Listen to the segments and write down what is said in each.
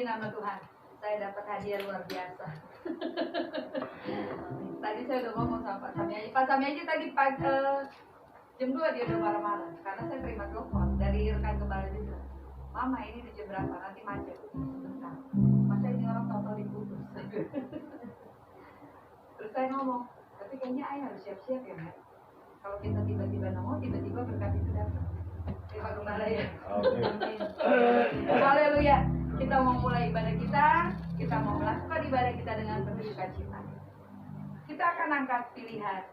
nama Tuhan. Saya dapat hadiah luar biasa. Tadi saya udah ngomong sama Pak Samiaji. Pak Samiaji tadi jam 2 dia udah marah-marah karena saya terima telepon dari rekan gembala juga. Mama ini di jam berapa? Nanti macet. Bentar. Masa ini orang total diputus. Terus saya ngomong, tapi kayaknya ayah harus siap-siap ya, Mbak. Kalau kita tiba-tiba nongol, tiba-tiba berkat itu datang. Terima gembala ya. Amin. Haleluya. Kita mau mulai ibadah kita mau melakukan ibadah kita dengan penuh sukacita. Kita akan angkat pilihan.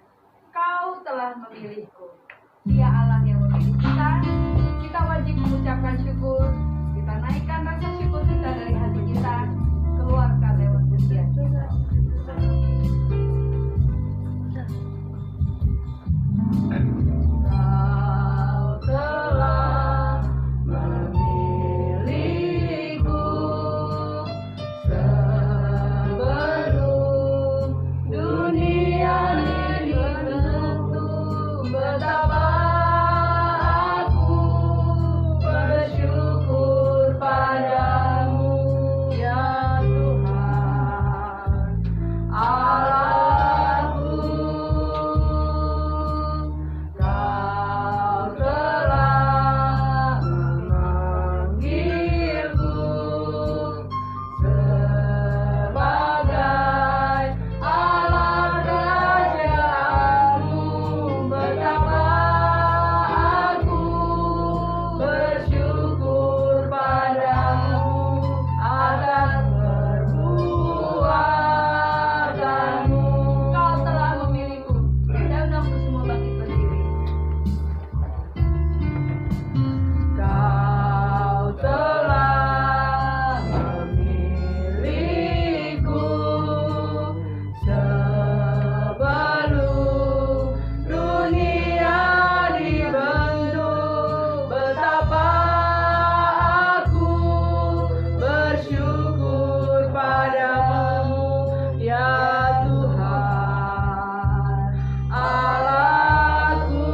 Kau telah memilihku. Dia Allah yang memilih kita. Kita wajib mengucapkan syukur. Kita naikkan rasa syukur kita dari hati kita. Keluarkan lewat setiap kita. Kau telah memilihku sebelum dunia dibentuk. Betapa aku bersyukur padamu ya Tuhan Allahku. Kau telah memanggilku sebagai alat kerajaanmu. Betapa aku bersyukur padamu atas perbuatanmu. Kau telah memilihku. Saya undang untuk semua bangkit berdiri. Kau telah memilihku sebelum dunia dibentuk. Betapa aku bersyukur padamu ya Tuhan Allahku.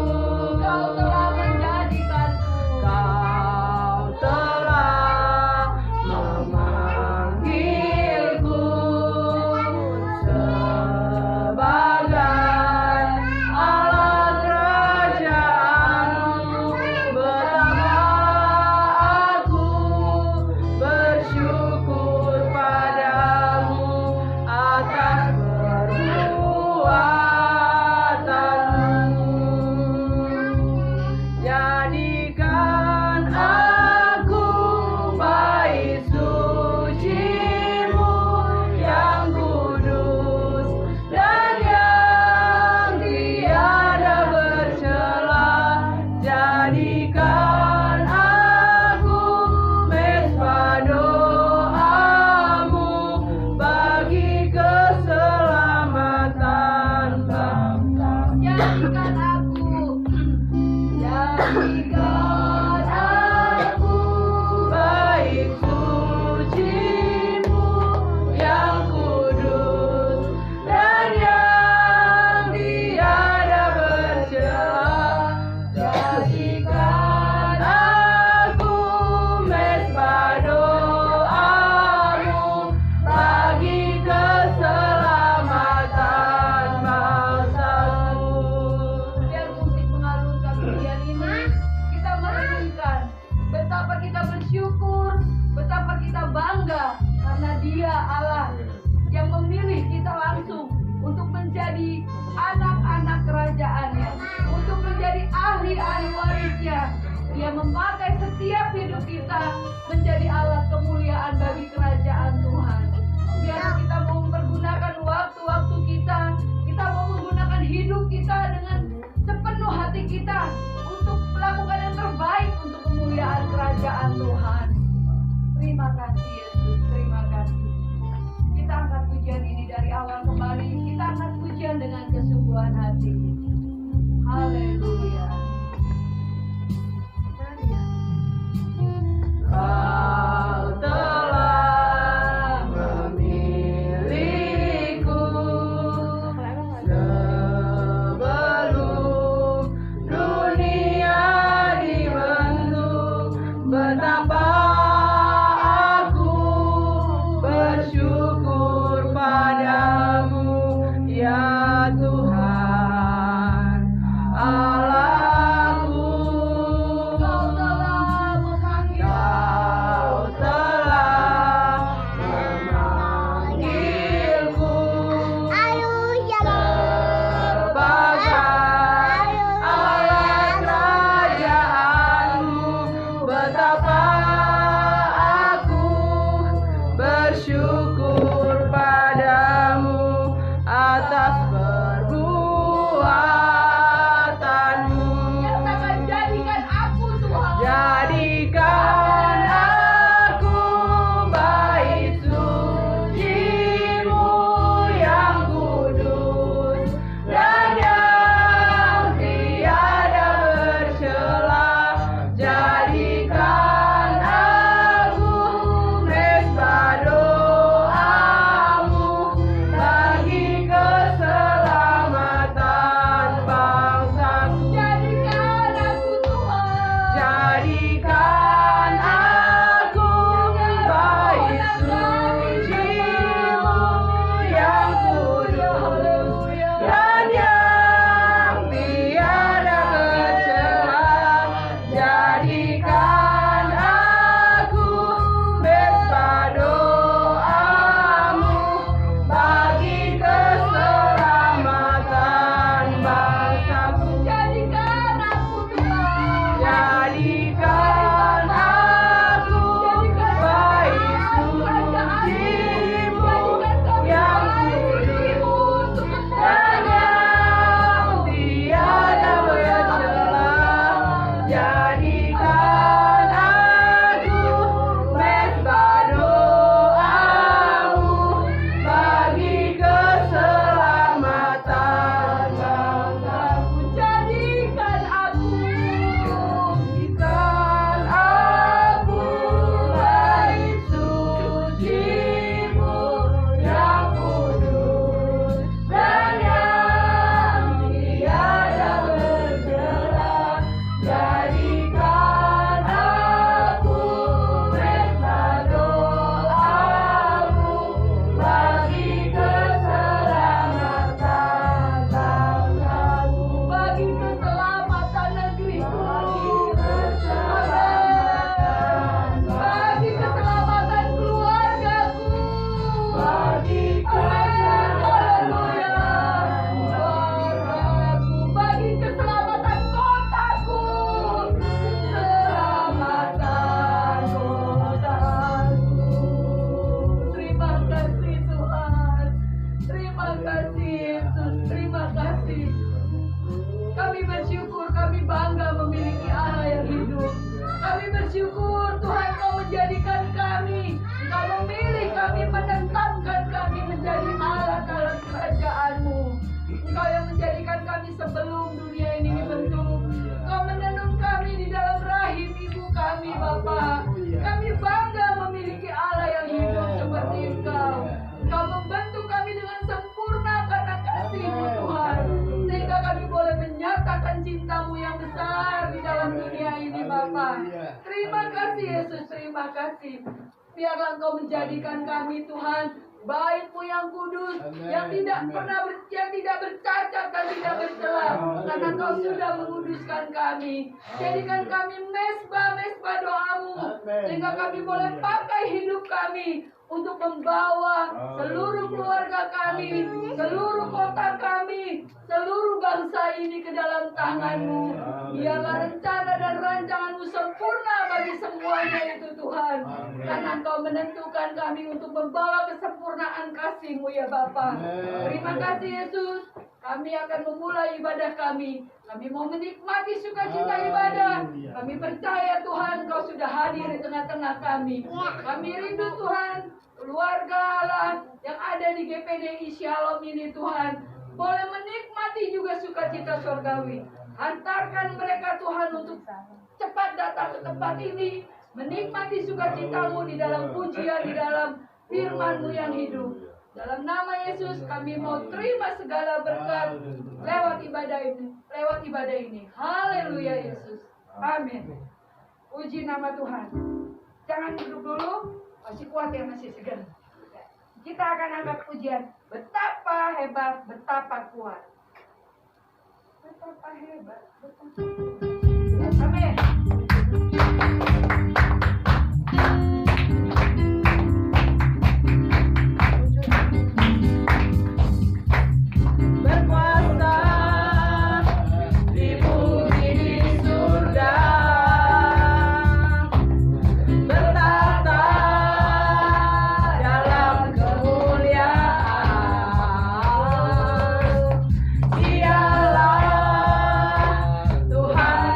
Kau telah menjadikanku. Kau telah memanggilku sebagai alat kerajaanmu. Betapa aku bersyukur padamu atas perbuatanmu. Jadikan aku bait suci-Mu yang kudus dan yang tiada bercela. Jadikan aku mesbah doa-Mu bagi keselamatan bangsa. Jadikan aku bait suci-Mu yang kudus dan yang tiada bercela. Jadikan aku mesbah doa-Mu bagi keselamatan bangsaku. Biar musik mengalunkan pujian ini, kita merenungkan betapa kita bersyukur, betapa kita bangga karena Dia Allah yang memilih kita langsung untuk menjadi anak-anak kerajaannya, untuk menjadi ahli-ahli warisnya. Dia memakai setiap hidup kita menjadi alat kemuliaan bagi kerajaan Tuhan. Biar kita mau mempergunakan waktu-waktu kita mau menggunakan hidup kita dengan sepenuh hati kita untuk melakukan yang terbaik untuk kemuliaan kerajaan Tuhan. Terima kasih Yesus, terima kasih. Kita angkat pujian ini dari awal kembali. Kita angkat pujian dengan kesungguhan hati. Haleluya. Kau telah memilihku sebelum dunia dibentuk. Betapa aku bersyukur Tuhan Kau menjadikan kami, Kau memilih kami, menetapkan kami menjadi alat dalam kerajaan-Mu. Engkau yang menjadikan kami sebelum dunia ini dibentuk. Kau menenun kami di dalam rahim ibu kami, Bapa. Kami bangga memiliki Allah yang hidup seperti Engkau. Engkau membentuk kami dengan sempurna karena kasih-Mu, Tuhan. Sehingga kami boleh menyatakan cinta-Mu yang besar di dalam dunia ini, Bapa. Terima kasih Yesus, terima kasih. Biarlah Engkau menjadikan kami, Tuhan, baik-Mu yang kudus, yang tidak bercacat dan tidak bercela, karena Kau sudah menguduskan kami. Jadikan kami mesbah doa-Mu, sehingga kami boleh pakai hidup kami untuk membawa seluruh keluarga kami, seluruh kota kami, seluruh bangsa ini ke dalam tangan-Mu. Biarlah rencana dan rancangan-Mu sempurna bagi semuanya itu, Tuhan. Karena Engkau menentukan kami untuk membawa kesempurnaan kasih-Mu, ya Bapa. Terima kasih Yesus. Kami akan memulai ibadah kami. Kami mau menikmati sukacita ibadah. Kami percaya Tuhan Kau sudah hadir di tengah-tengah kami. Kami rindu Tuhan, keluarga Allah yang ada di GPDI Shalom ini, Tuhan, boleh menikmati juga sukacita surgawi. Hantarkan mereka, Tuhan, untuk cepat datang ke tempat ini, menikmati sukacita-Mu di dalam pujian, di dalam firman-Mu yang hidup. Dalam nama Yesus kami mau terima segala berkat lewat ibadah ini. Haleluya Yesus. Amin. Puji nama Tuhan. Jangan duduk dulu, masih kuat ya, masih segar. Kita akan angkat pujian. Betapa hebat, betapa kuat. Betapa hebat, betapa kuat. Amin. Tuhan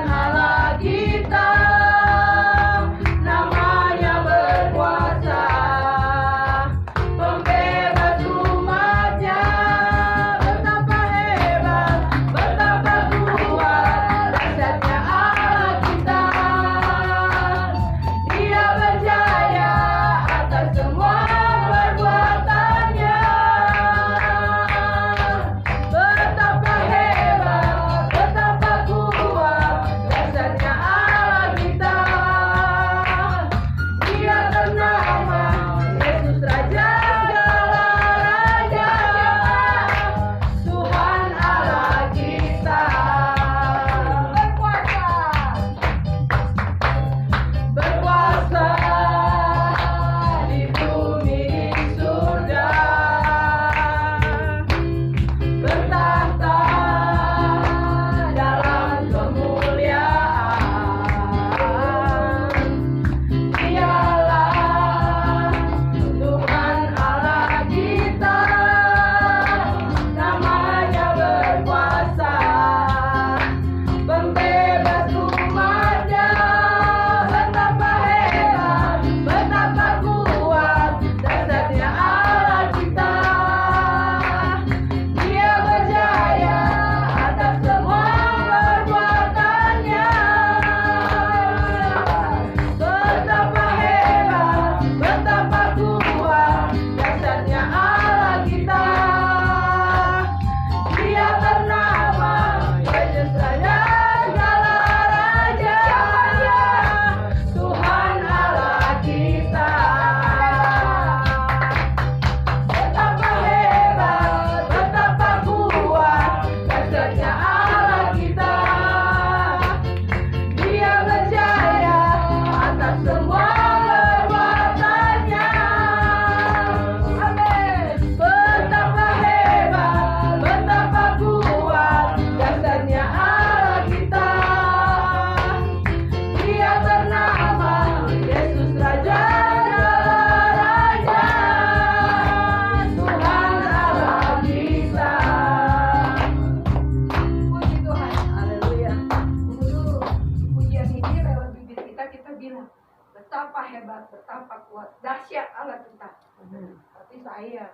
saya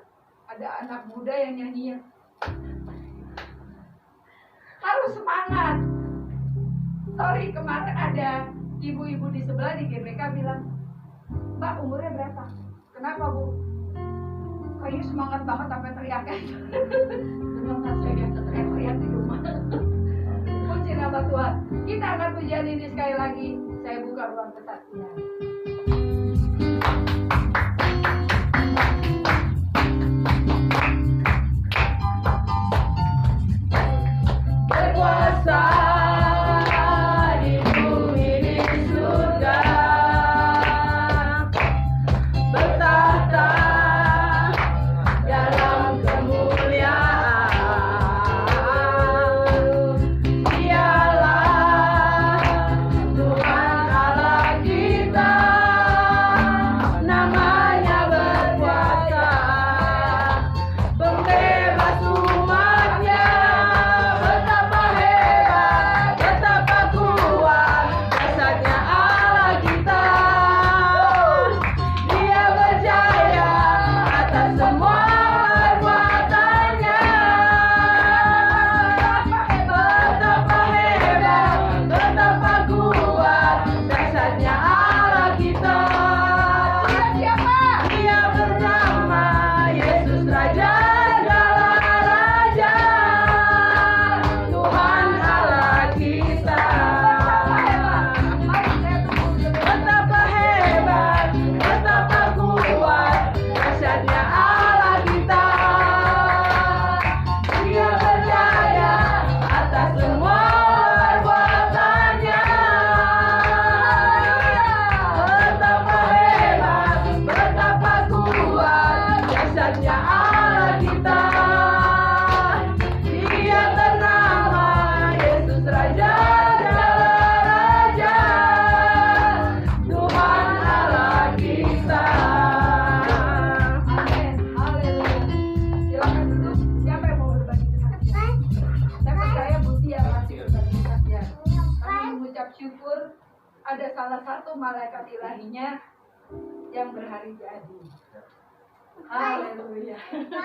ada anak muda yang nyanyi harus semangat. Sorry, kemarin ada ibu-ibu di sebelah di GBK bilang, Mbak umurnya berapa? Kenapa Bu? Kayaknya semangat banget sampai teriaknya. Semangat, saya biasa teriak-teriak di rumah. Puji nama Tuhan. Kita akan pujian ini sekali lagi. Saya buka ruang kesaksian. Berkuasa di bumi di surga, bertahta dalam kemuliaan. Dialah Tuhan Allah kita, namanya berkuasa, pembebas umatnya. Betapa hebat, betapa kuat dasarnya Allah kita. Dia berjaya atas semua perbuatannya. Betapa hebat, betapa kuat dasarnya Allah kita. Dia bernama Yesus Raja segala raja, Tuhan Allah kita. Betapa hebat, betapa kuat dasarnya Allah kita. Dia berjaya atas semua perbuatannya. Betapa hebat, betapa kuat dasarnya Allah kita. Dia bernama Yesus Raja segala raja, Tuhan Allah kita. Amin. Haleluya. Silakan duduk. Siapa yang mau berbagi kesaksian? Saya percaya Mutia masih berbagi kesaksian. Kami mengucap syukur ada salah satu malaikat ilahinya yang berhari jadi. Haleluya. Shalom.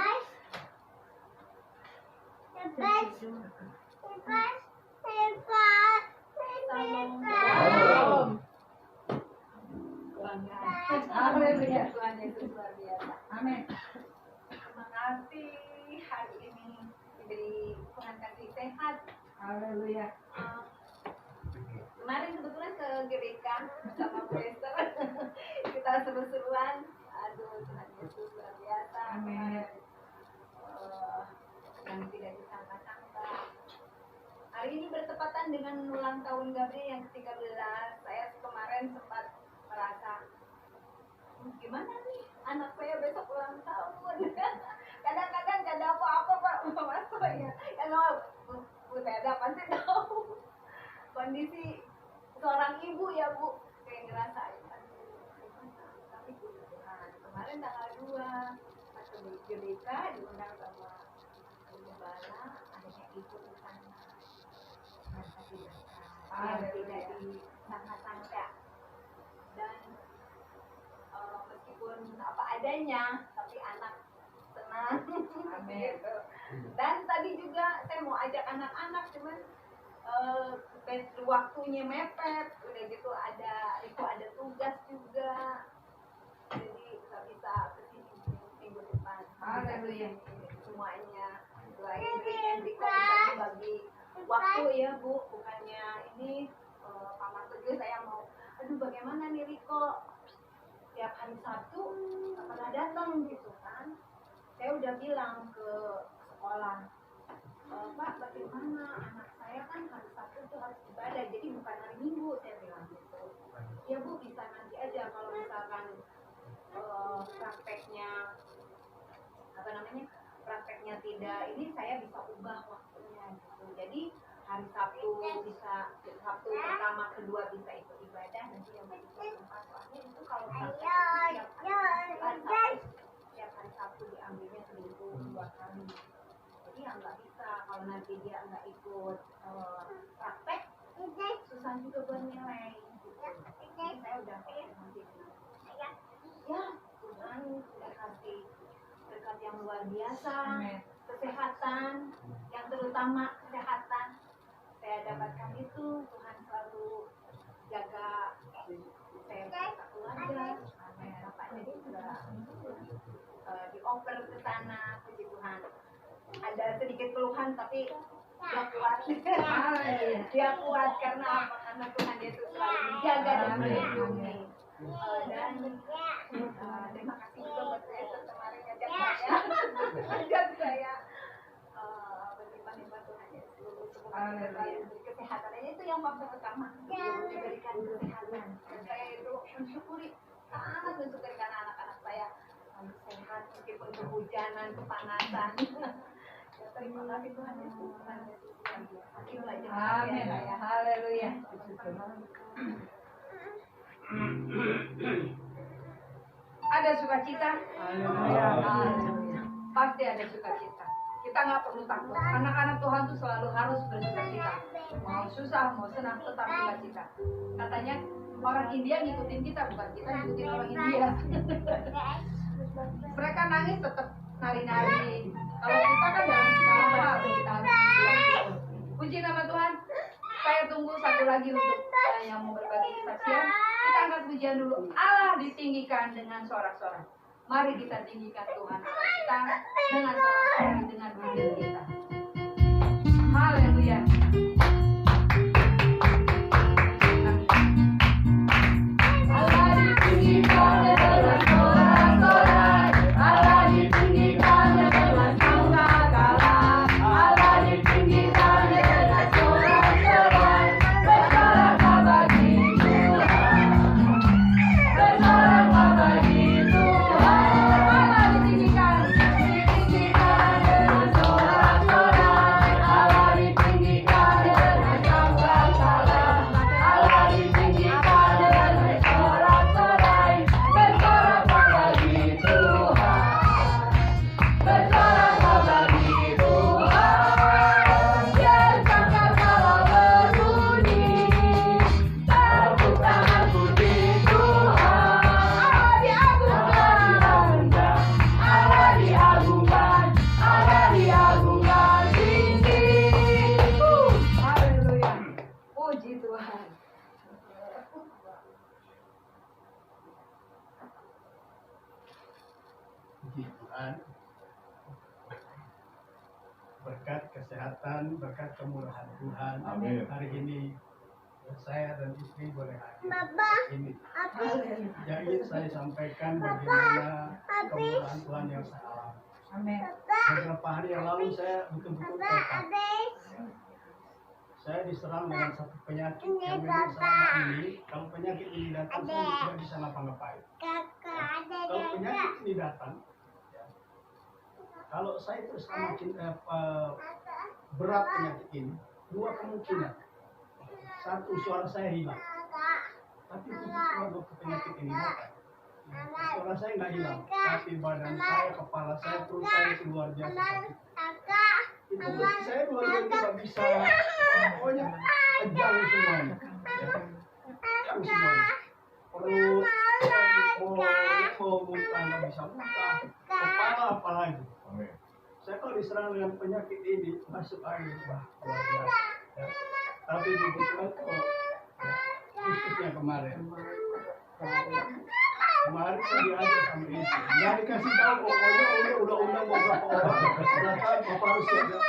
Haleluya. Tuhan Yesus luar biasa. Amin. Terima kasih hari ini diberi Tuhan kasih sehat. Haleluya. Kemarin kebetulan ke GBK bersama Bu Esther. Kita seru-seruan. Aduh, Tuhan Yesus luar biasa. Amin. Yang tidak disangka-sangka. Hari ini bertepatan dengan ulang tahun Gabriel yang ke-13. Saya kemarin sempat merasa gimana nih anak saya besok ulang tahun. Kadang-kadang gak ada apa-apa Pak Mas ya. Karena Bu Teda pasti tahu kondisi seorang ibu ya Bu, kayak ngerasain tapi puji Tuhan. Kemarin tanggal 2 masuk di GBK diundang sama Gembala, akhirnya ikut di sana. Tidak disangka-sangka. Dan meskipun apa adanya, tapi anak senang. Amin. Gitu. Dan tadi juga saya mau ajak anak-anak, cuman waktunya mepet. Udah gitu itu ada tugas juga, jadi nggak bisa kesini minggu depan. Haleluya. Semuanya doain Riko bisa bagi waktu ya Bu, bukannya ini Pak Mas Teguh saya mau aduh bagaimana nih Riko tiap hari Sabtu nggak pernah datang gitu kan. Saya udah bilang ke sekolah, Pak bagaimana anak saya kan hari Sabtu itu harus ibadah, jadi bukan hari Minggu, saya bilang gitu. Ya Bu bisa nanti aja kalau misalkan prakteknya prakteknya tidak ini saya bisa ubah waktunya gitu. Jadi hari Sabtu bisa Sabtu pertama kedua bisa ikut ibadah, nanti yang ketiga keempat terakhir itu kalau tiap hari Sabtu diambilnya seminggu 2 kali. Jadi yang nggak bisa kalau nanti dia nggak ikut praktek susah juga buat nilai gitu. Jadi saya udah nanti ya Tuhan sudah kasih berkat yang luar biasa, kesehatan, yang terutama kesehatan. Saya dapatkan itu, Tuhan selalu jaga saya beserta keluarga. Bapaknya juga dioper ke sana, puji Tuhan. Ada sedikit keluhan tapi dia kuat. Dia kuat karena apa? Karena Tuhan Yesus selalu menjaga dan melindungi. Dan terima kasih juga buat saya kemarin ngajak saya berlimpah-limpah Tuhan Yesus. Kesehatan itu yang faktor utama, diberikan kesehatan. Dan saya itu mensyukuri, sangat mensyukuri karena anak-anak saya selalu sehat meskipun kehujanan, kepanasan. Terima kasih Tuhan Yesus. Tuhan Yesus luar biasa. Itulah jemaat Amin. saya. Haleluya. Ada sukacita? Haleluya. Haleluya. Pasti ada sukacita. Kita nggak perlu takut. Anak-anak Tuhan tuh selalu harus bersukacita. Mau susah, mau senang, tetap sukacita. Katanya orang India ngikutin kita, bukan kita ngikutin orang India. Mereka nangis tetap nari-nari. Kalau kita kan dalam segala hal kita harus bersyukur. Puji nama Tuhan. Saya tunggu satu lagi untuk yang mau berbagi kesaksian. Kita angkat pujian dulu. Allah ditinggikan dengan sorak-sorai. Mari kita tinggikan Tuhan kita dengan sorak-sorai, dengan pujian kita. Haleluya. Allah ditinggikan dengan sorak-sorai. Allah ditinggikan dengan sangkakala. Allah ditinggikan dengan sorak-sorai. Bersoraklah bagi Tuhan. Bersoraklah bagi Tuhan. Allah ditinggikan dengan sorak-sorai. Allah ditinggikan dengan sangkakala. Allah ditinggikan dengan sorak-sorai. Bersoraklah bagi Tuhan. Bersoraklah bagi Tuhan. Biar sangkakala berbunyi. Tepuk tangan puji Tuhan. Allah diagungkan. Allah diagungkan tinggi. Haleluya. Puji Tuhan. Puji Tuhan. Berkat kesehatan, berkat kemurahan Tuhan. Amin. Hari ini saya dan istri boleh hadir. Ini Haleluya. yang ingin saya sampaikan bagaimana kemurahan Tuhan yang saya alami. Amin. Beberapa hari yang lalu saya betul-betul tertekan. Saya diserang dengan satu penyakit yang memang selama ini, kalau penyakit ini datang saya tidak bisa ngapa-ngapain. Kalau penyakit ini datang, ya, kalau saya itu semakin berat penyakit ini, dua kemungkinan. Satu, suara saya hilang. Tapi begitu kalau penyakit ini datang, suara saya nggak hilang, tapi badan saya, kepala saya, perut saya itu luar biasa sakit. Itu saya dua-duanya nggak bisa, pokoknya kejang semuanya. Ya. Kejang semuanya. Perut, mau muntah nggak bisa muntah, kepala apalagi. Amin. Saya kalau diserang dengan penyakit ini masuk angin, luar biasa. Ya. Tapi begitu kalau khususnya kemarin saya diajak sama istri, nggak dikasih tahu pokoknya udah undang beberapa orang, datang bapak harus siaga.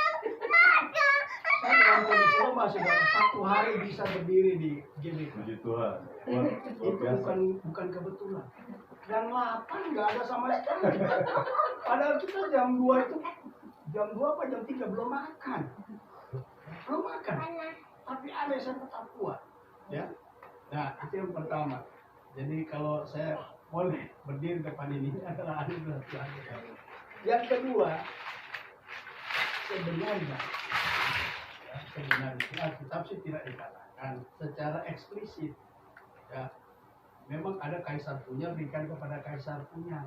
Saya dalam kondisi lemah sudah 1 hari bisa berdiri di GBK. Puji Tuhan. Itu Luar biasa. bukan kebetulan. Yang 8 nggak ada sama sekali. Padahal kita jam 2 itu, jam 2 apa jam 3 belum makan. Belum makan. Tapi ada yang saya tetap kuat. Ya. Nah, itu yang pertama. Jadi kalau saya boleh berdiri depan ini adalah anugerah Tuhan. Yang kedua, sebenarnya Alkitab sih tidak dikatakan secara eksplisit. Ya, memang ada kaisar punya, berikan kepada kaisar punya.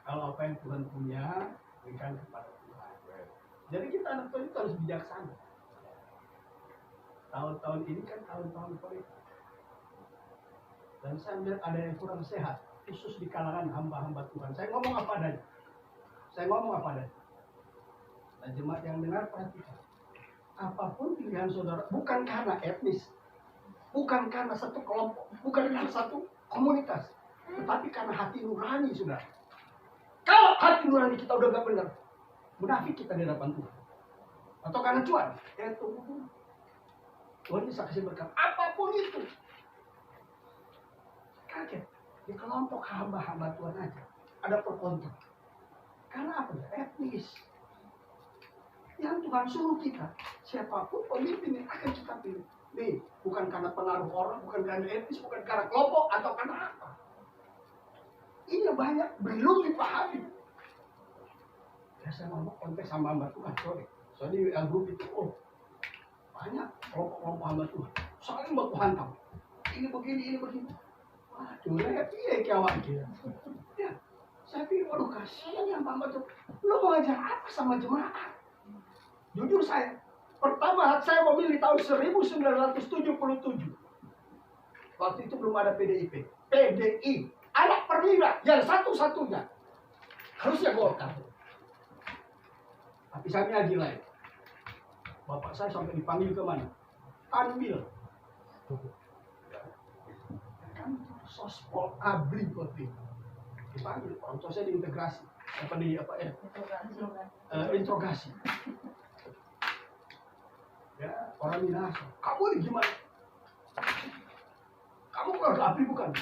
Kalau apa yang Tuhan punya, berikan kepada Tuhan. Jadi kita anak Tuhan itu harus bijaksana. Tahun-tahun ini kan tahun-tahun politik. Dan saya melihat ada yang kurang sehat, khusus di kalangan hamba-hamba Tuhan. Saya ngomong apa adanya. Saya ngomong apa adanya. Nah, jemaat yang dengar perhatikan. Apapun pilihan saudara, bukan karena etnis, bukan karena satu kelompok, bukan karena satu komunitas, tetapi karena hati nurani, saudara. Kalau hati nurani kita udah gak benar, munafik kita di hadapan Tuhan. Atau karena cuan, tunggu. Tuhan bisa kasih berkat apapun itu. Kaget di kelompok hamba-hamba Tuhan aja ada pro kontra. Karena apa ya? Etnis. Yang Tuhan suruh kita, siapapun pemimpin yang akan kita pilih. Nih, bukan karena pengaruh orang, bukan karena etnis, bukan karena kelompok, atau karena apa. Ini banyak belum dipahami. Ya, saya ngomong konteks sama hamba Tuhan, sorry. Soalnya di WA group itu, banyak kelompok-kelompok hamba Tuhan. Saling baku hantam. Ini begini, ini begini. Waduh, happy ya kawan dia. Ya, saya pikir, waduh kasihan yang hamba Tuhan. Lo mau ajar apa sama jemaat? Jujur saya, pertama saya memilih tahun 1977. Waktu itu belum ada PDIP. PDI, anak perwira yang satu-satunya. Harusnya Golkar. Tapi saya ngaji lain. Bapak saya sampai dipanggil ke mana? Tanbil. Kan sospol abri waktu itu. Dipanggil, orang tua saya diintegrasi. Interogasi. Ya, orang Minahasa. Kamu ini gimana? Kamu keluarga ABRI bukan?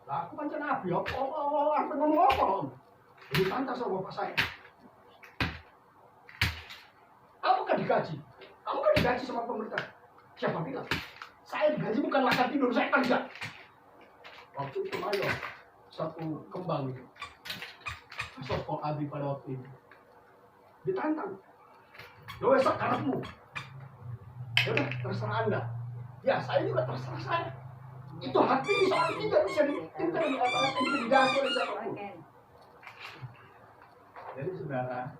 Lah, aku kan ABRI. Apa ngomong apa? Jadi tantang sama bapak saya. Kamu kan digaji? Kamu kan digaji sama pemerintah? Siapa bilang? Saya digaji bukan makan tidur, saya kerja. Waktu itu mayor, satu kembang itu. Sospol ABRI pada waktu itu. Ditantang. Lo esok karepmu. Ya udah, terserah Anda. Ya, saya juga terserah saya. Itu hati soal tidak bisa diintimidasi oleh siapapun. Jadi saudara,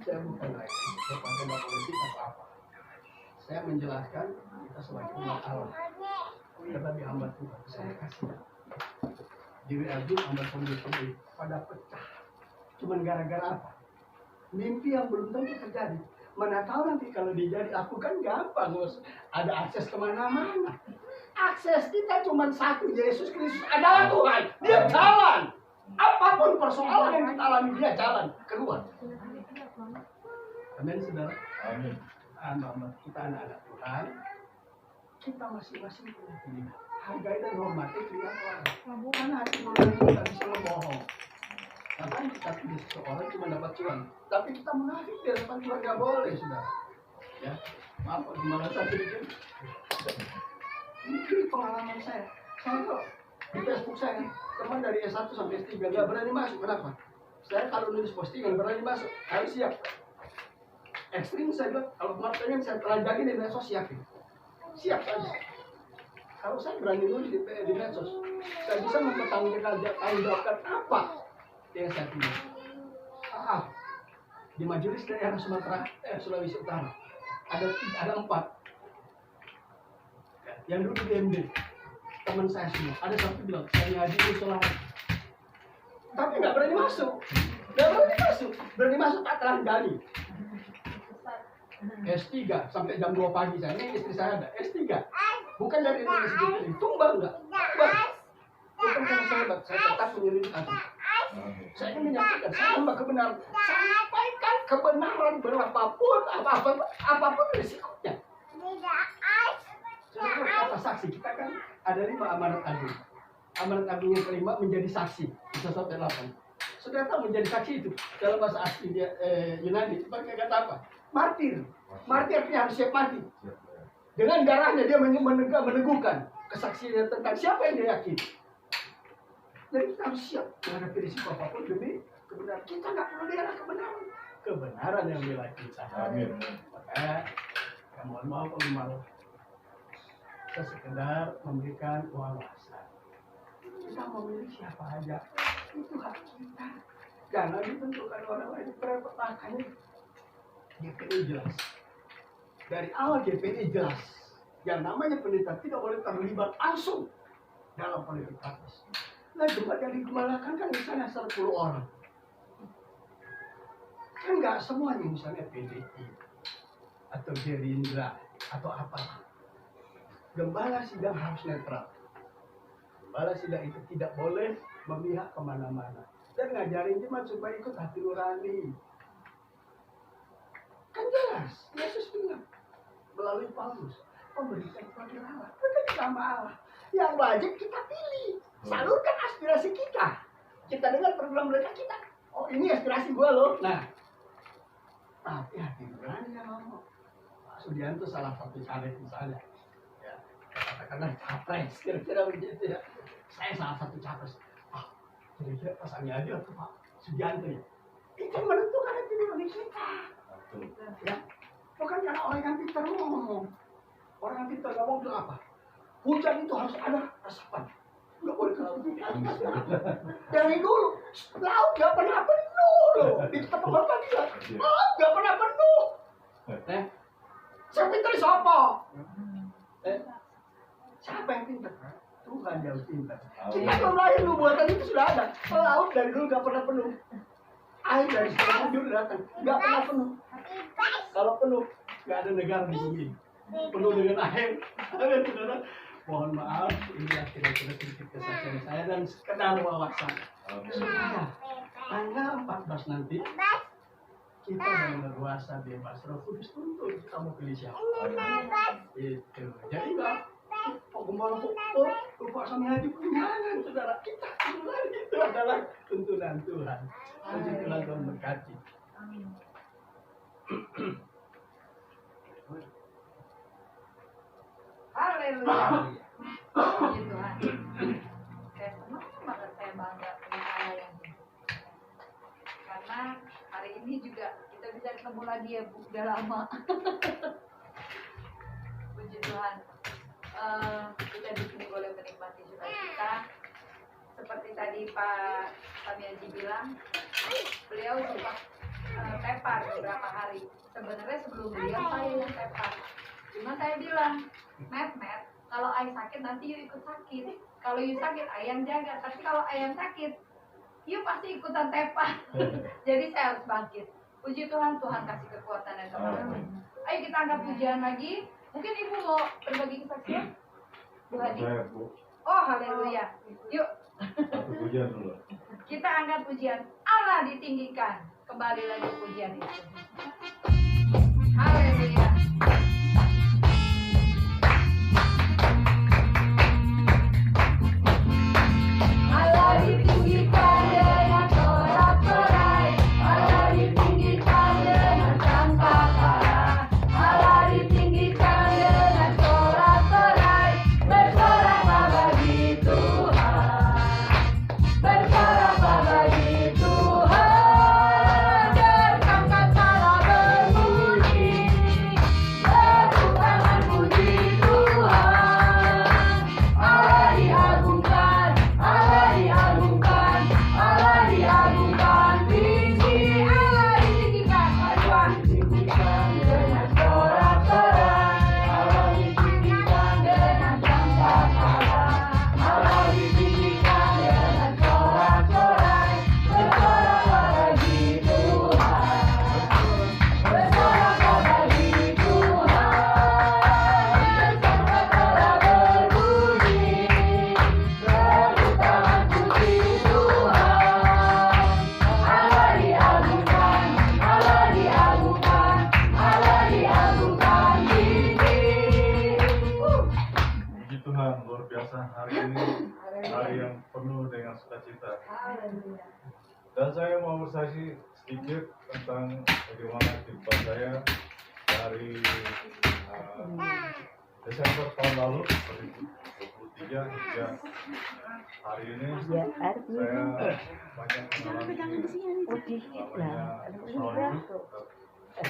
saya bukan lagi kepada politik atau apa. Saya menjelaskan kita sebagai umat Allah. Kita tadi hamba Tuhan. Saya kasih di WA group hamba pemilik pada pecah. Cuman gara-gara apa? Mimpi yang belum tentu terjadi. Mana tahu nanti kalau dia jadi aku kan gampang, Bos. Ada akses kemana-mana. Akses kita cuma satu, Yesus Kristus adalah Tuhan. Dia jalan. Apapun persoalan yang kita alami, dia jalan keluar. Amin, saudara. Amin. Kita anak-anak Tuhan. Kita masing-masing punya pilihan. Hargai dan hormati pilihan orang. Karena hati nurani kita bisa bohong. Makanya kita pilih seseorang cuma dapat cuan. Tapi kita munafik di hadapan Tuhan nggak boleh, saudara. Ya, maaf, gimana saya sedikit. Ini pengalaman saya. Saya kok di Facebook saya, teman dari S1 sampai S3 nggak berani masuk. Kenapa? Saya kalau nulis postingan berani masuk, harus siap. Ekstrim saya bilang, kalau pengen saya telanjangin di medsos yakin. Siap saja. Kalau saya berani nulis di medsos, saya bisa mempertanggungjawabkan apa yang saya pilih. Di majelis daerah Sulawesi Utara ada 4 yang dulu di DMD, teman saya semua. Ada satu bilang saya ngaji di Sulawesi, tapi nggak berani masuk. Berani masuk tak telanjangi. S3 sampai jam 2 pagi saya. Ini istri saya ada S3. Bukan dari Indonesia, tumbang enggak? Bukan karena saya tetap menyelidiki. Saya ingin menyampaikan, saya hamba kebenaran. Sampaikan kebenaran berapapun, apapun risikonya. Saya kata saksi, kita kan ada 5 amanat agung. Amanat agung yang kelima menjadi saksi. Bisa sampai 8. Sudah tahu menjadi saksi itu dalam bahasa asli Yunani pakai kata apa? Martir. Martir artinya harus siap mati. Dengan darahnya dia meneguhkan kesaksiannya tentang siapa yang dia yakini. Jadi kita harus siap menghadapi risiko apapun demi kebenaran. Kita nggak perlu bela kebenaran. Kebenaran yang bela kita. Amin. Maka, mohon maaf kalau malu. Kita sekedar memberikan wawasan. Kita memilih siapa aja. Itu hak kita. Jangan ditentukan orang lain. Pertanyaannya GPI jelas. Dari awal GPI jelas. Yang namanya pendeta tidak boleh terlibat langsung dalam politik praktis. Nah, jemaat yang digembalakan kan misalnya 10 orang. Kan nggak semuanya misalnya PDI atau Gerindra atau apa. Gembala sidang harus netral. Gembala sidang itu tidak boleh memihak kemana-mana. Dan ngajarin jemaat supaya ikut hati nurani. Kan jelas, Yesus bilang melalui Paulus, memberikan kepada Allah, bukan sama Allah. Yang wajib kita pilih, salurkan aspirasi kita. Kita dengar program mereka, kita, oh ini aspirasi gua loh. Nah, tapi hati nurani yang ngomong. Pak Sudianto salah satu caleg misalnya, ya, katakanlah capres, kira-kira begitu ya. Saya salah satu capres. Ah, kira-kira pasannya aja tuh Pak Sudianto ya. Itu menentukan hati nurani kita. Ya, bukan karena orang yang pintar ngomong. Orang yang pintar ngomong itu apa? Hujan itu harus ada resapan. Nggak boleh kehujanan. Dari dulu, laut nggak pernah penuh loh. Itu kata Bapak bilang, laut nggak pernah penuh. Siapa pintar siapa? Siapa yang pintar? Tuhan yang pintar. Kita belum lahir loh, buatan itu sudah ada. Laut dari dulu nggak pernah penuh. Air dari segala penjuru datang, nggak pernah penuh. Kalau penuh, nggak ada negara di bumi. Penuh dengan air. Saudara, mohon maaf, ini kira-kira sedikit kesaksian saya dan sekedar wawasan. Supaya tanggal 14 nanti kita dengan leluasa bebas. Roh Kudus tuntun kita mau pilih siapa. Itu. Jadi nggak Pak Gembala Pak Sami Haji jangan saudara, kita tuntunan itu adalah tuntunan Tuhan. Puji Tuhan, Tuhan berkati. Amin. Haleluya. Puji Tuhan. Saya senang banget, saya bangga dengan Allah yang ini. Karena hari ini juga kita bisa ketemu lagi ya Bu, udah lama. Puji Tuhan. Kita di sini boleh menikmati sukacita. Seperti tadi Pak Samiaji bilang, beliau sempat tepar beberapa hari. Sebenarnya sebelum beliau saya yang tepar. Cuma saya bilang, Met, kalau ayah sakit nanti you ikut sakit. Kalau you sakit ayah yang jaga. Tapi kalau ayah yang sakit, you pasti ikutan tepar. Jadi saya harus bangkit. Puji Tuhan, Tuhan kasih kekuatan dan kemampuan. Ayo kita angkat pujian lagi. Mungkin ibu mau berbagi kesaksian? Bu Hadi. Oh, haleluya. Yuk. Satu pujian dulu. Kita angkat pujian. Allah ditinggikan. Kembali lagi pujian itu. Haleluya. Allah ditinggikan dengan sorak-sorai. Allah ditinggikan dengan sangkakala. Allah ditinggikan dengan sorak-sorai. Bersoraklah bagi Tuhan. Bersoraklah bagi Tuhan. Berkata-kata berbunyi. Tepuk tangan puji Tuhan. Allah diagungkan, Allah diagungkan, Allah diagungkan. Tinggi Allah ditinggikan. Allah ditinggikan dengan sorak-sorai. Allah ditinggikan dengan sangkakala. Allah ditinggikan dengan sorak-sorai. Bersoraklah bagi Tuhan. Bersoraklah bagi Tuhan. Sangkakala berbunyi. Tepuk tangan puji Tuhan. Allah diagungkan, Allah diagungkan, Allah diagungkan tinggi. Puji Tuhan, luar biasa hari ini, hari yang penuh dengan sukacita. Haleluya. Dan saya mau bersaksi sedikit tentang bagaimana kehidupan saya dari Desember tahun lalu 2023 hingga hari ini. Saya banyak mengalami namanya persoalan hidup,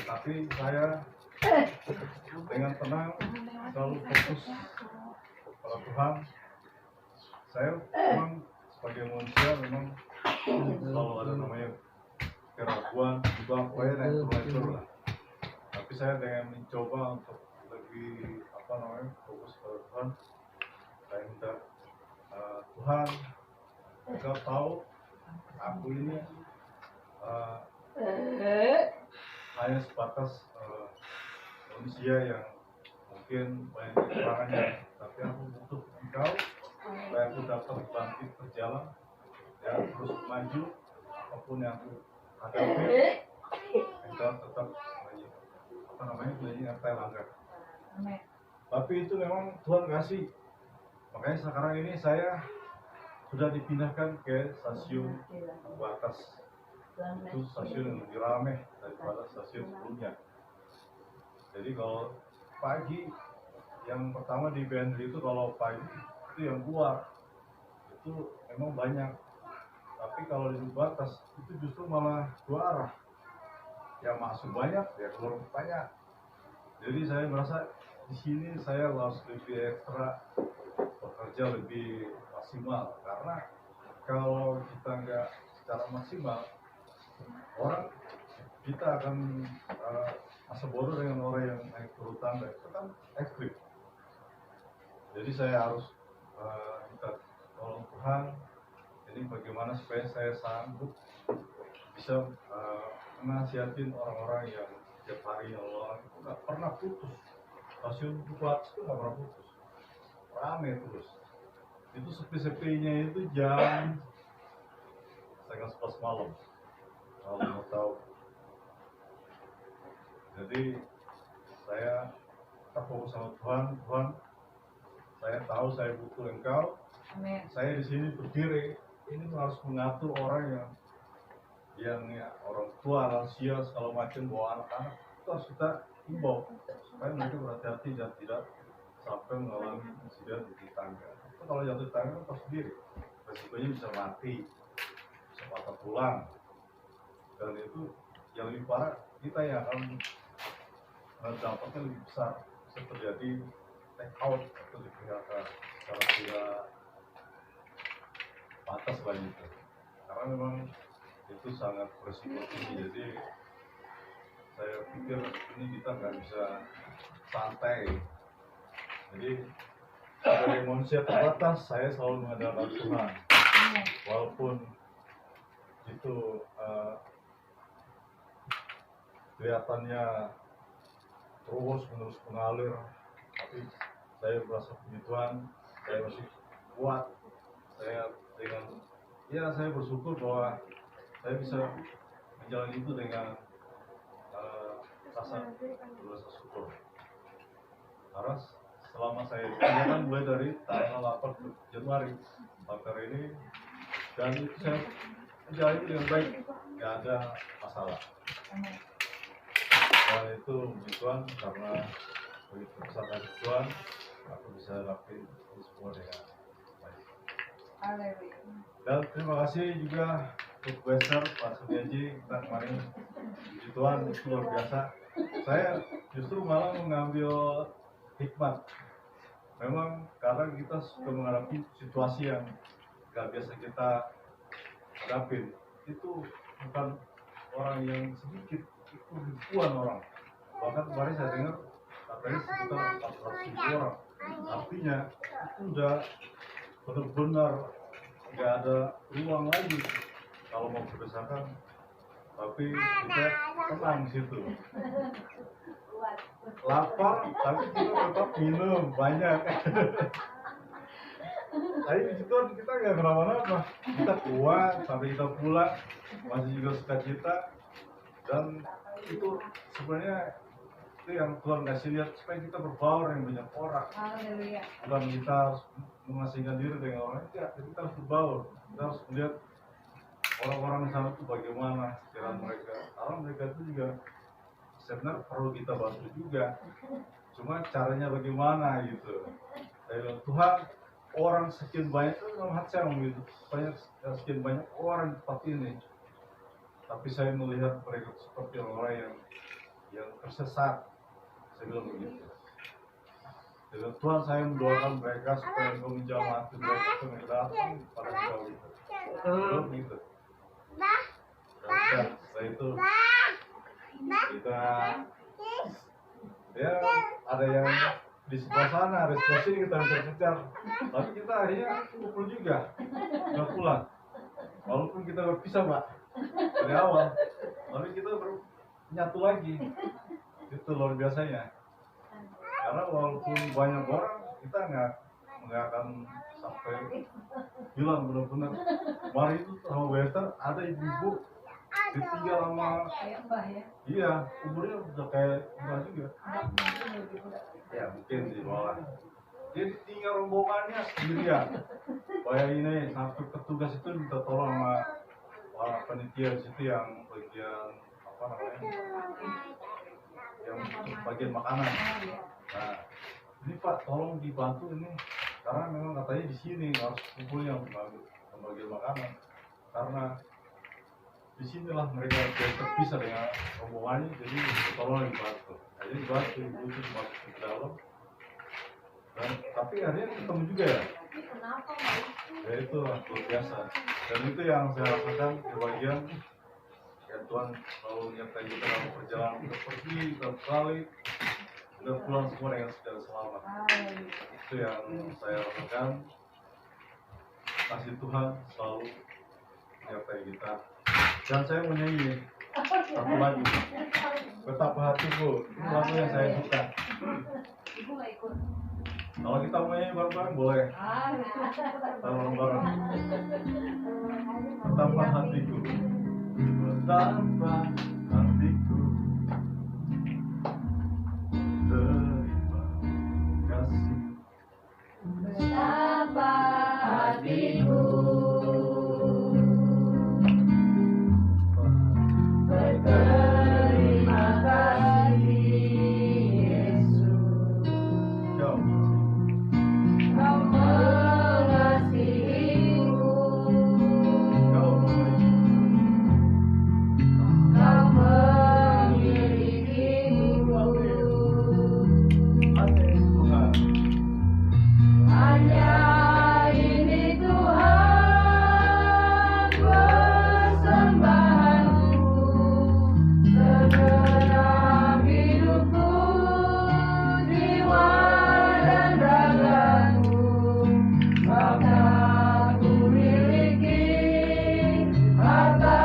tapi saya dengan tenang selalu fokus pada Tuhan. Saya memang sebagai manusia memang selalu ada namanya keraguan, juga pokoknya naik turun lah. Tapi saya dengan mencoba untuk lebih fokus pada Tuhan. Saya minta Tuhan, Engkau tahu aku ini hanya sebatas manusia yang mungkin banyak kekurangannya, tapi aku butuh engkau supaya aku dapat bangkit berjalan dan terus maju apapun yang aku hadapi, engkau tetap menyertai langkah. Tapi itu memang Tuhan kasih. Makanya sekarang ini saya sudah dipindahkan ke stasiun Duku Atas. Itu stasiun yang lebih ramai daripada stasiun sebelumnya. Jadi kalau pagi yang pertama di Bendri itu, kalau pagi itu yang keluar itu memang banyak. Tapi kalau di Duku Atas itu justru malah dua arah. Yang masuk banyak, ya keluar banyak. Jadi saya merasa di sini saya harus lebih ekstra bekerja lebih maksimal, karena kalau kita nggak secara maksimal, orang kita akan masa bodoh dengan orang yang naik turun tangga itu kan ekstrim. Jadi saya harus minta tolong Tuhan, ini bagaimana supaya saya sanggup bisa menasihatin orang-orang yang setiap hari orang itu nggak pernah putus. Stasiun Duku Atas itu nggak pernah putus, rame terus. Itu sepi-sepinya itu jam 10:30 malam, kalau mau tahu. Jadi saya terfokus sama Tuhan. Tuhan, saya tahu saya butuh Engkau. Amin. Saya di sini berdiri, ini harus mengatur orang yang ya, orang tua, lansia, segala macam, bawa anak-anak, itu harus kita himbau supaya mereka berhati-hati dan tidak sampai mengalami insiden di tangga. Itu kalau jatuh di tangga kan sendiri, resikonya bisa mati, bisa patah tulang, dan itu yang lebih parah, kita yang akan dampaknya lebih besar, bisa terjadi take out atau dipindahkan secara tidak batas lagi itu, karena memang itu sangat berisiko tinggi. Jadi saya pikir ini kita nggak bisa santai. Jadi sebagai manusia terbatas, saya selalu mengandalkan Tuhan, walaupun itu kelihatannya terus menerus mengalir, tapi saya merasa puji Tuhan, saya masih kuat. Saya bersyukur bahwa saya bisa menjalani itu dengan rasa syukur. Karena selama saya kan mulai dari tanggal 8 Januari sampai hari ini, dan itu saya menjalani dengan baik, nggak ada masalah. Dan itu puji Tuhan, karena begitu besar kasih Tuhan, aku bisa lakuin itu semua dengan baik. Dan terima kasih juga untuk Wester, Pak Sutiaji, kita kemarin puji Tuhan itu luar biasa. Saya justru malah mengambil hikmat. Memang karena kita sudah menghadapi situasi yang gak biasa kita hadapin. Itu bukan orang yang sedikit, itu ribuan orang. Bahkan kemarin saya dengar katanya sekitar 400.000 orang. Artinya itu udah benar-benar gak ada ruang lagi kalau mau berdesakan, tapi kita tenang di situ. Lapar, tapi kita tetap minum banyak. Tapi di situ kita nggak kenapa-napa, kita kuat sampai kita pulang masih juga sukacita, dan itu sebenarnya itu yang Tuhan kasih lihat supaya kita berbaur dengan banyak orang. Bukan kita harus mengasingkan diri dengan orang, tidak, kita harus berbaur, kita harus melihat orang-orang di sana itu bagaimana jalan mereka, karena mereka itu juga sebenarnya perlu kita bantu juga, cuma caranya bagaimana gitu. Saya bilang, Tuhan, orang sekian banyak, itu dalam hati saya gitu, sekian banyak orang di tempat ini, tapi saya melihat mereka seperti orang yang tersesat. Saya bilang begitu. Saya bilang, Tuhan, saya mendoakan mereka supaya Engkau menjamah hati mereka supaya datang pada Engkau gitu. Belum gitu. Dan setelah itu kita ya ada yang di sebelah sana, ada sebelah sini kita kejar, tapi kita akhirnya kumpul juga, nggak pulang, walaupun kita berpisah Pak dari awal, tapi kita baru nyatu lagi. Itu luar biasanya. Karena walaupun banyak orang, kita nggak akan sampai bilang benar-benar. Kemarin itu sama Wester ada ibu-ibu ditinggal sama, Kayak Mbah ya. iya, umurnya udah kayak enggak juga. Ya mungkin di bawah. Dia ditinggal rombongannya sendirian. Kayak ini satu petugas itu minta tolong sama para panitia di situ yang bagian apa namanya, yang bagian makanan. Nah, ini Pak tolong dibantu ini karena memang katanya di sini harus kumpulnya bagian makanan karena disinilah mereka terpisah dengan rombongannya, jadi tolong dibantu. Jadi dibantu itu masuk ke dalam. Dan, tapi akhirnya ketemu juga ya. Kenapa nggak itu? Ya itu luar biasa. Dan itu yang saya rasakan kebahagiaan. Ya Tuhan selalu nyertai kita dalam perjalanan kita pergi, kita balik, kita pulang semua dengan secara selamat. Itu yang saya rasakan. Kasih Tuhan selalu menyertai kita. Dan saya menyanyi satu lagu, Betapa Hatiku. Itu lagu yang saya suka. Ibu nggak ikut. Kalau kita mau nyanyi bareng-bareng boleh. Bareng-bareng. Betapa hatiku, betapa hatiku terima kasih. Betapa hatiku berterima kasih Yesus. Jauh. Kau mengasihiku, Kau memberi Kau memilikiku. hati Tuhan. Hanya ini Tuhan persembahanku, segenap hidupku, jiwa dan ragaku, maka ku miliki harta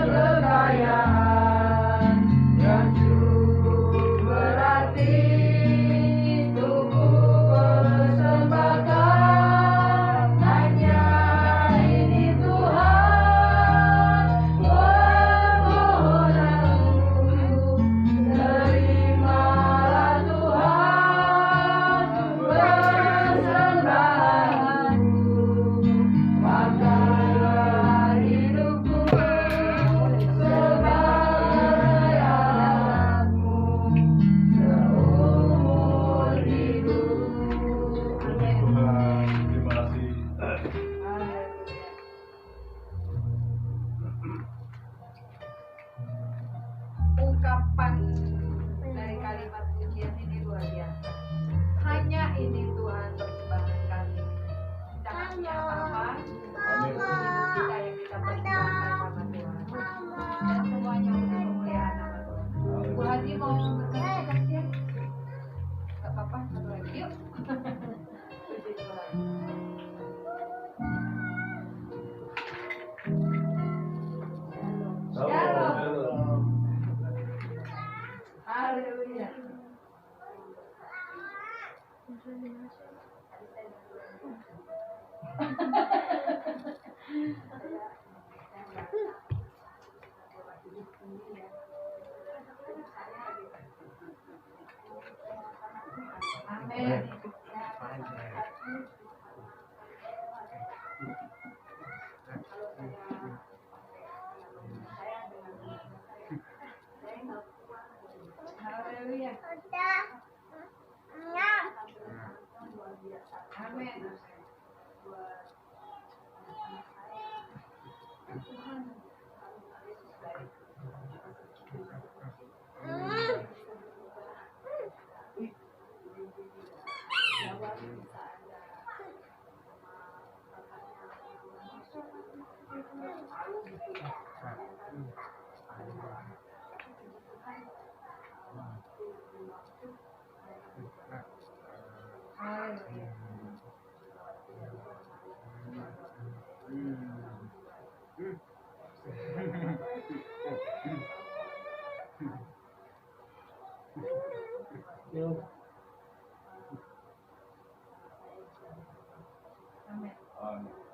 kekayaan yang cukup berarti. Tuku persembahkan hanya ini Tuhan permohonanku. Terimalah Tuhan persembahanku, pakailah hidupku sebagai alatmu seumur hidup. Tuhan, terima kasih. Ungkapan dari kalimat pujian ini luar biasa. Hanya ini Tuhan persembahan kami. Kita nggak punya apa-apa. Amin. Hidup kita yang kita persembahkan sama Tuhan. Dan semuanya untuk kemuliaan nama Tuhan. Bu Haji mau berkata ya? Gak apa-apa, satu lagi. Yuk. Puji Tuhan. Shalom. Haleluya. Amin. Haleluya. Amin. Haleluya. Yuk. Amin. Amin.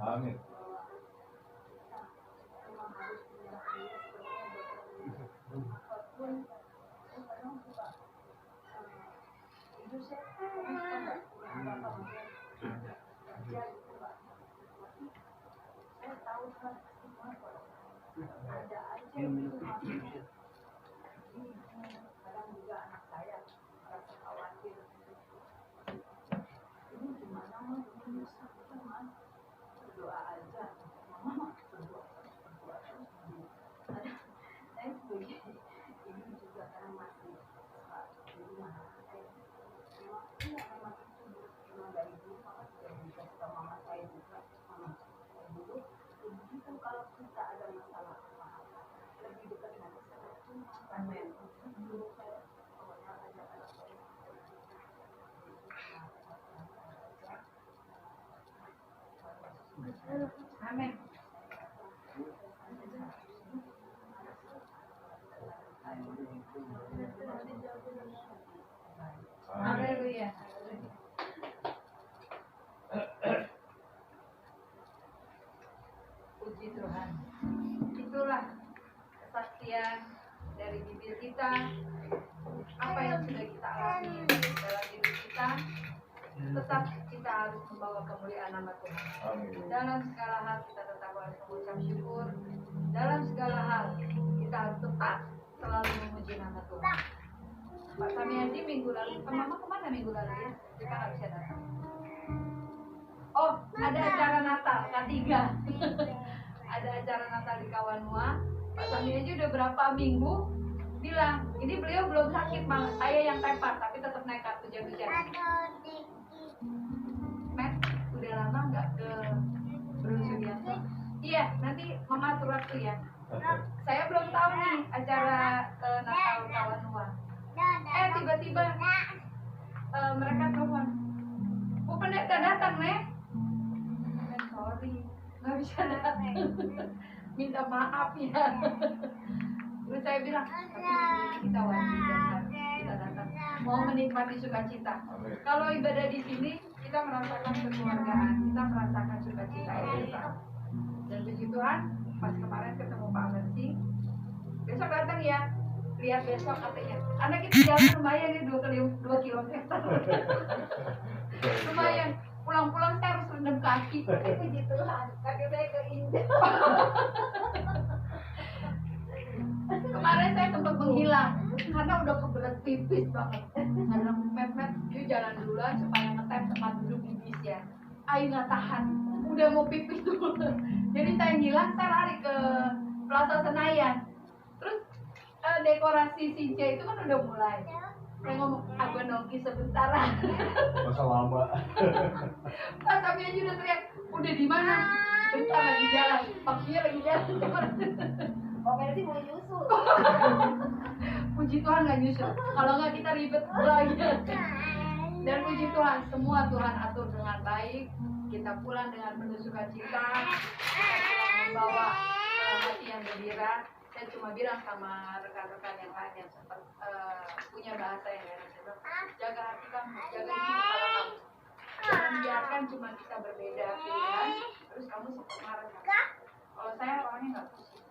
Amin. Kadang juga anak saya merasa khawatir. Ini gimana mas? Ini sakit mas? Berdoa aja. Mama berdoa terus. Ada saya sebagai ini juga karena masih di rumah saya. Memang itu memang dari dulu mama sudah bisa sama mama saya juga. Mama saya dulu begitu kalau kita ada masalah apa-apa lebih dekat dengan saya cuma Amin. dulu saya awalnya ada anak saya Amin. Haleluya. Puji Tuhan. Itulah kesaksian dari bibir kita, apa yang sudah kita alami dalam hidup kita. Tetap kita harus membawa kemuliaan nama Tuhan. Amin. Dalam segala hal kita tetap harus mengucap syukur. Dalam segala hal kita harus tetap selalu memuji nama Tuhan. Pak Samiadi minggu lalu, Mama kemana minggu lalu ya? Kita nggak bisa datang. Oh, ada acara Natal K3. Ada acara Natal di Kawanua. Pak Samiadi udah berapa minggu bilang, ini beliau belum sakit, malah saya yang tepar, tapi tetap nekat hujan-hujan. Matt, udah lama nggak ke Bruno Sugianto? Iya, nanti Mama atur waktu ya. Saya belum tahu nih acara Natal Kawanua. Tiba-tiba mereka telepon, Bu Pendeta datang, Nek. Sorry, nggak bisa datang. Minta maaf ya. Terus saya bilang, tapi kita wajib datang. Kita datang. Mau menikmati sukacita. Amin. Kalau ibadah di sini, kita merasakan kekeluargaan, kita merasakan sukacita yang besar. Dan puji Tuhan, pas kemarin ketemu Pak Mercy, besok datang ya. Lihat besok katanya. Karena kita jalan lumayan nih 2 kilometer. Lumayan. Pulang-pulang saya harus rendam kaki. puji Tuhan kaki saya keinjak. Kemarin saya sempat menghilang karena udah kebelet pipis banget. Karena mepet, yuk jalan duluan supaya ngetem tempat duduk di bis ya. Ayo nggak tahan, udah mau pipis dulu. Jadi saya ngilang, saya lari ke Plaza Senayan. Terus dekorasi Sinca itu kan udah mulai. Saya ngomong, aku nongki sebentar. Masa lama. Pas kami aja udah teriak, udah di mana? Bentar lagi jalan, papinya lagi jalan. Oh Mercy mau nyusul. Puji Tuhan nggak nyusul. Kalau nggak kita ribet lagi. Dan puji Tuhan, semua Tuhan atur dengan baik. Kita pulang dengan penuh sukacita. Kita pulang membawa hati yang gembira. Saya cuma bilang sama rekan-rekan yang lain yang sempat punya bahasa yang enak. Saya bilang, jaga hati kamu, jaga isi kepala kamu. Jangan biarkan cuma kita berbeda pilihan, terus kamu sempat marah. Kalau saya orangnya nggak pusing.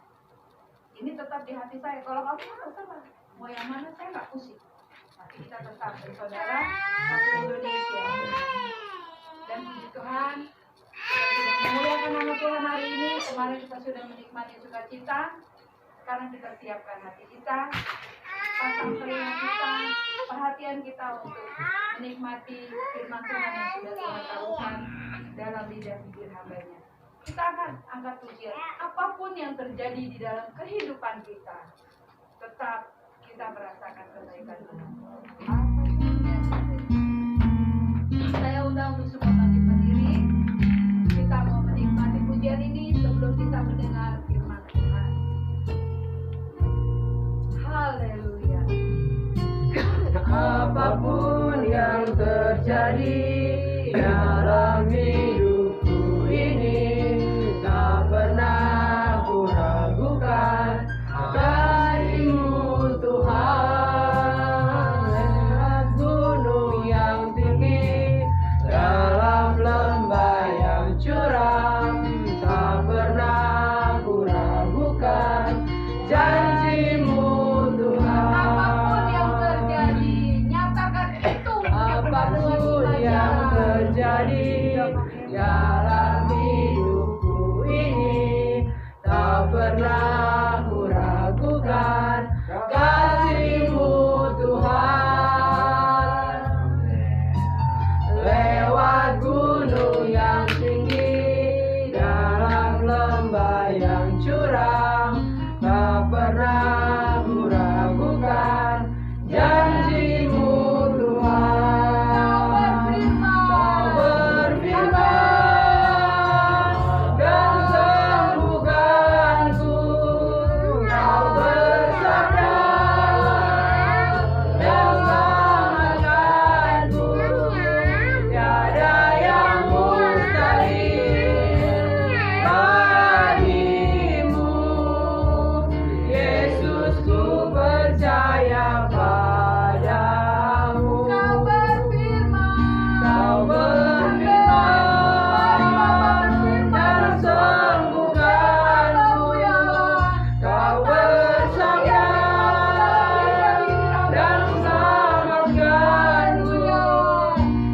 Ini tetap di hati saya. Kalau kamu terserah, mau yang mana saya nggak pusing. Tapi kita tetap bersaudara satu Indonesia. Dan puji Tuhan, kita sudah memuliakan nama Tuhan hari ini. Kemarin kita sudah menikmati sukacita. Sekarang kita siapkan hati kita, pasang telinga kita, perhatian kita untuk menikmati firman Tuhan yang sudah Tuhan taruhkan dalam lidah bibir hamba-Nya. Kita akan angkat pujian. Apapun yang terjadi di dalam kehidupan kita, tetap kita merasakan kebaikan Tuhan. Apapun yang terjadi. Saya undang untuk semua bangkit berdiri. Kita mau menikmati pujian ini sebelum kita mendengar firman Tuhan. Haleluya. Apapun yang terjadi dalam hidupku ini, tak pernah ku ragukan janji-Mu Tuhan. Apapun yang terjadi, nyatakan itu. Apapun yang terjadi dalam hidupku ini, tak pernah ku ragukan kasih-Mu Tuhan. Lewat gunung yang tinggi, dalam lembah yang curam, tak pernah ku ragukan janji-Mu Tuhan. Kau berfirman dan sembuhkanku. Kau bersabda dan selamatkanku. Tiada yang mustahil bagimu. Yesus, ku percaya padamu. Kau berfirman. Kau berfirman dan sembuhkanku. Kau bersabda dan selamatkanku.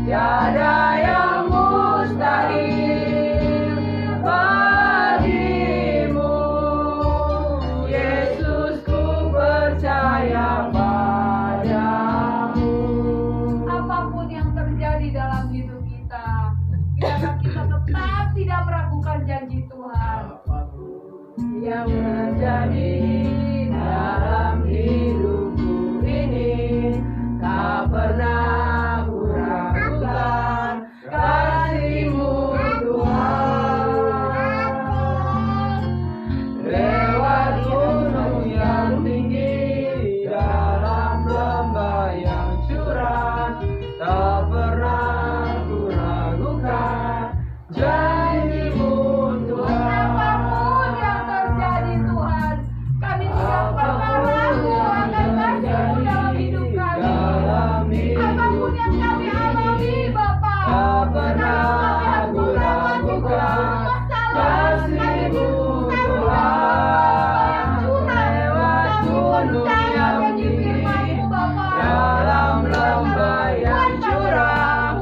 Tiada yang mustahil bagimu. Yesus, ku percaya padamu. Apapun yang terjadi dalam hidup kita, biarlah kita tetap tidak meragukan janji Tuhan. Yang terjadi dalam hidupku ini, tak pernah ku ragukan kasih-Mu Tuhan. Lewat gunung yang tinggi, dalam lembah yang curam, tak pernah ku ragukan janji-Mu Tuhan. Apapun yang terjadi Tuhan, kami tidak pernah ragu akan kasih-Mu dalam hidup kami. Apapun yang kami alami Bapa, Tak pernah ku ragukan kasih-Mu Tuhan. Lewat gunung yang tinggi, dalam lembah yang curam,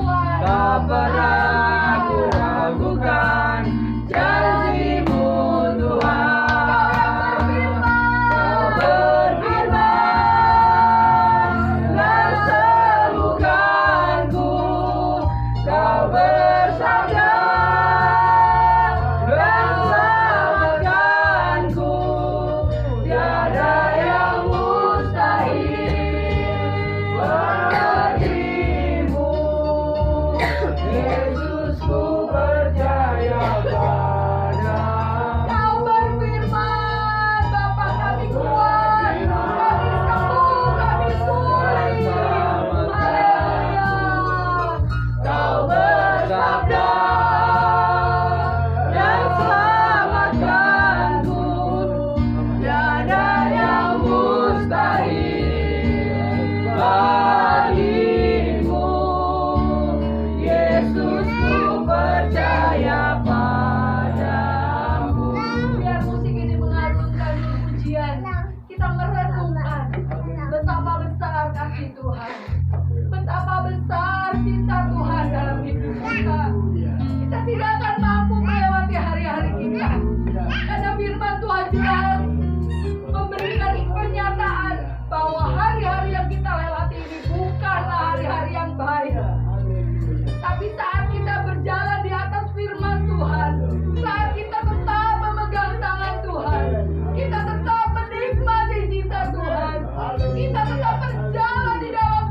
tak pernah ku ragukan janji-Mu Tuhan. Kau berfirman dan sembuhkanku. Kau bersabda dan selamatkanku. Tiada yang mustahil bagimu. Yesus, ku percaya padamu. Kau berfirman, Bapa kami kuat, kami sembuh, kami pulih. Haleluya. Kau bersabda dan selamatkanku. Tiada yang mustahil bagimu. Yesus, ku percaya padamu. Biar musik ini mengarunkan pujian, kita merenungkan betapa besar kasih Tuhan, betapa besar cinta Tuhan dalam hidup kita. Kita tidak akan mampu melewati hari-hari kita, karena firman Tuhan jelas memberikan pernyataan bahwa hari-hari yang kita lewati ini bukanlah hari-hari yang baik. Tapi saat kita berjalan di atas firman Tuhan, saat kita tetap memegang tangan Tuhan, kita tetap menikmati cinta Tuhan, kita tetap berjalan di dalam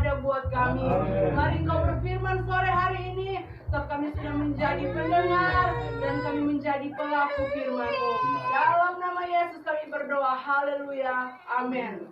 ada buat kami. Mari Engkau berfirman sore hari ini, sebab kami sudah menjadi pendengar dan kami menjadi pelaku firman-Mu. Dalam nama Yesus kami berdoa, haleluya, amin.